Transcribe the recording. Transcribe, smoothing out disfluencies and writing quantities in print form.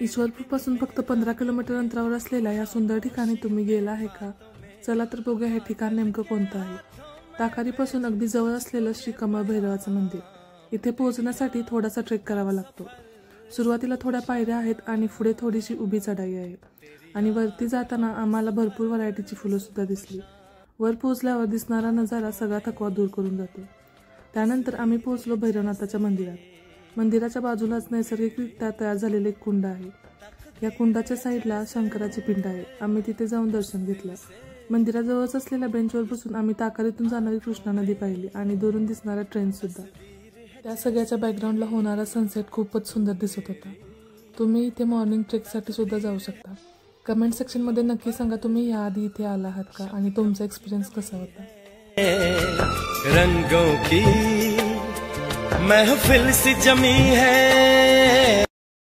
ईश्वरपूरपासून फक्त 15 किलोमीटर अंतरावर असलेल्या या सुंदर ठिकाणी तुम्ही गेला आहे का? चला तर बघूया हे ठिकाण नेमकं कोणतं आहे. ताकारीपासून अगदी जवळ असलेलं श्री कमळ भैरवाचं मंदिर. इथे पोहोचण्यासाठी थोडासा ट्रेक करावा लागतो. सुरुवातीला थोड्या पायऱ्या आहेत आणि पुढे थोडीशी उभी चढाई आहे. आणि वरती जाताना आम्हाला भरपूर व्हरायटीची फुलं सुद्धा दिसली. वर पोहोचल्यावर दिसणारा नजारा सगळा थकवा दूर करून जातो. त्यानंतर आम्ही पोहोचलो भैरवनाथाच्या मंदिरात. मंदिराच्या बाजूलाच नैसर्गिकरित्या तयार झालेले एक कुंड आहे. या कुंडाच्या साईडला शंकराची पिंड आहे. आम्ही तिथे जाऊन दर्शन घेतलं. मंदिराजवळच असलेल्या बेंचवर बसून आम्ही ताकारीतून जाणारी कृष्णा नदी पाहिली आणि दुरून दिसणारा ट्रेन सुद्धा. त्या सगळ्याच्या बॅकग्राऊंडला होणारा सनसेट खूपच सुंदर दिसत होता. तुम्ही इथे मॉर्निंग ट्रेकसाठी सुद्धा जाऊ शकता. कमेंट सेक्शनमध्ये नक्की सांगा तुम्ही याआधी इथे आला आहात का आणि तुमचा एक्सपिरियन्स कसा होता. रंगों की महफिल सी जमी है.